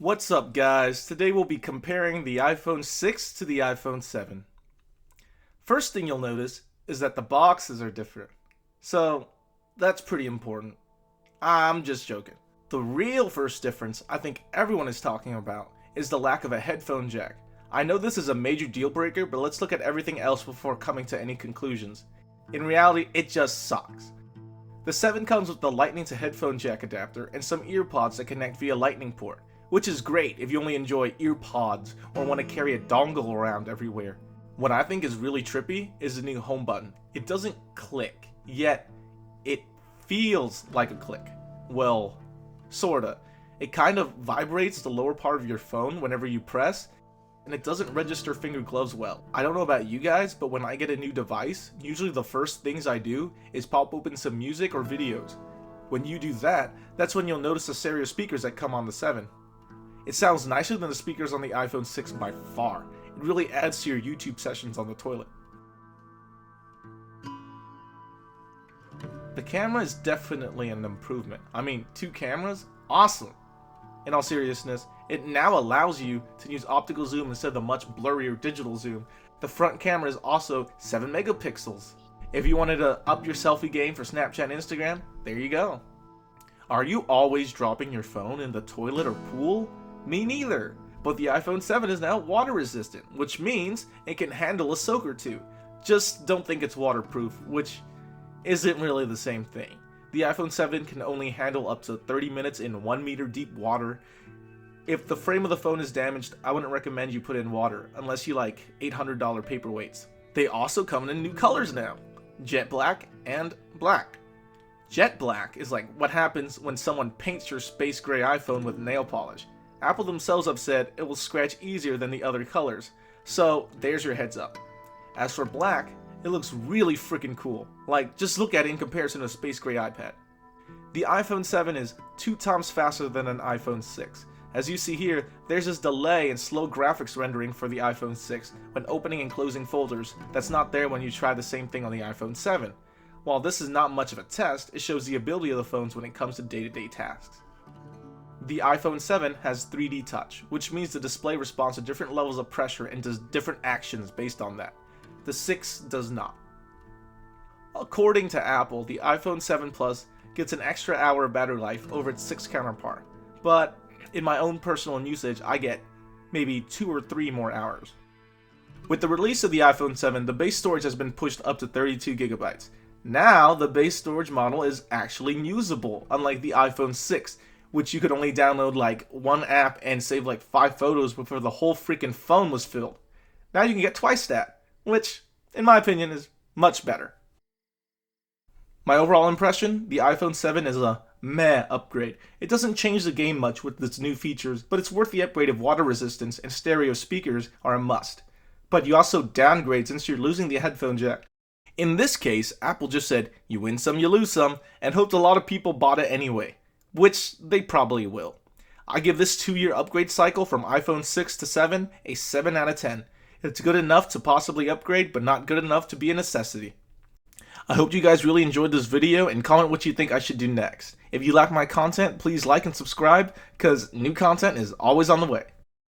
What's up, guys? Today we'll be comparing the iPhone 6 to the iPhone 7. First thing you'll notice is that the boxes are different. So, that's pretty important. I'm just joking. The real first difference I think everyone is talking about is the lack of a headphone jack. I know this is a major deal breaker, but let's look at everything else before coming to any conclusions. In reality, it just sucks. The 7 comes with the lightning to headphone jack adapter and some EarPods that connect via lightning port, which is great if you only enjoy EarPods or want to carry a dongle around everywhere. What I think is really trippy is the new home button. It doesn't click, yet it feels like a click. Well, sorta. It kind of vibrates the lower part of your phone whenever you press, and it doesn't register finger gloves well. I don't know about you guys, but when I get a new device, usually the first things I do is pop open some music or videos. When you do that, that's when you'll notice the stereo speakers that come on the 7. It sounds nicer than the speakers on the iPhone 6 by far. It really adds to your YouTube sessions on the toilet. The camera is definitely an improvement. I mean, 2 cameras? Awesome! In all seriousness, it now allows you to use optical zoom instead of the much blurrier digital zoom. The front camera is also 7 megapixels. If you wanted to up your selfie game for Snapchat and Instagram, there you go. Are you always dropping your phone in the toilet or pool? Me neither. But the iPhone 7 is now water resistant, which means it can handle a soak or two. Just don't think it's waterproof, which isn't really the same thing. The iPhone 7 can only handle up to 30 minutes in 1 meter deep water. If the frame of the phone is damaged, I wouldn't recommend you put in water, unless you like $800 paperweights. They also come in new colors now, jet black and black. Jet black is like what happens when someone paints your space gray iPhone with nail polish. Apple themselves have said it will scratch easier than the other colors, so there's your heads up. As for black, it looks really freaking cool. Like, just look at it in comparison to a space gray iPad. The iPhone 7 is 2 times faster than an iPhone 6. As you see here, there's this delay and slow graphics rendering for the iPhone 6 when opening and closing folders that's not there when you try the same thing on the iPhone 7. While this is not much of a test, it shows the ability of the phones when it comes to day-to-day tasks. The iPhone 7 has 3D touch, which means the display responds to different levels of pressure and does different actions based on that. The 6 does not. According to Apple, the iPhone 7 Plus gets an extra hour of battery life over its 6 counterpart, but in my own personal usage, I get maybe 2 or 3 more hours. With the release of the iPhone 7, the base storage has been pushed up to 32 gigabytes. Now, the base storage model is actually usable, unlike the iPhone 6, which you could only download like 1 app and save like 5 photos before the whole freaking phone was filled. Now you can get twice that, which, in my opinion, is much better. My overall impression, the iPhone 7 is a meh upgrade. It doesn't change the game much with its new features, but it's worth the upgrade if water resistance and stereo speakers are a must. But you also downgrade since you're losing the headphone jack. In this case, Apple just said, you win some, you lose some, and hoped a lot of people bought it anyway. Which they probably will. I give this 2-year upgrade cycle from iPhone 6 to 7 a 7 out of 10. It's good enough to possibly upgrade, but not good enough to be a necessity. I hope you guys really enjoyed this video and comment what you think I should do next. If you like my content, please like and subscribe, because new content is always on the way.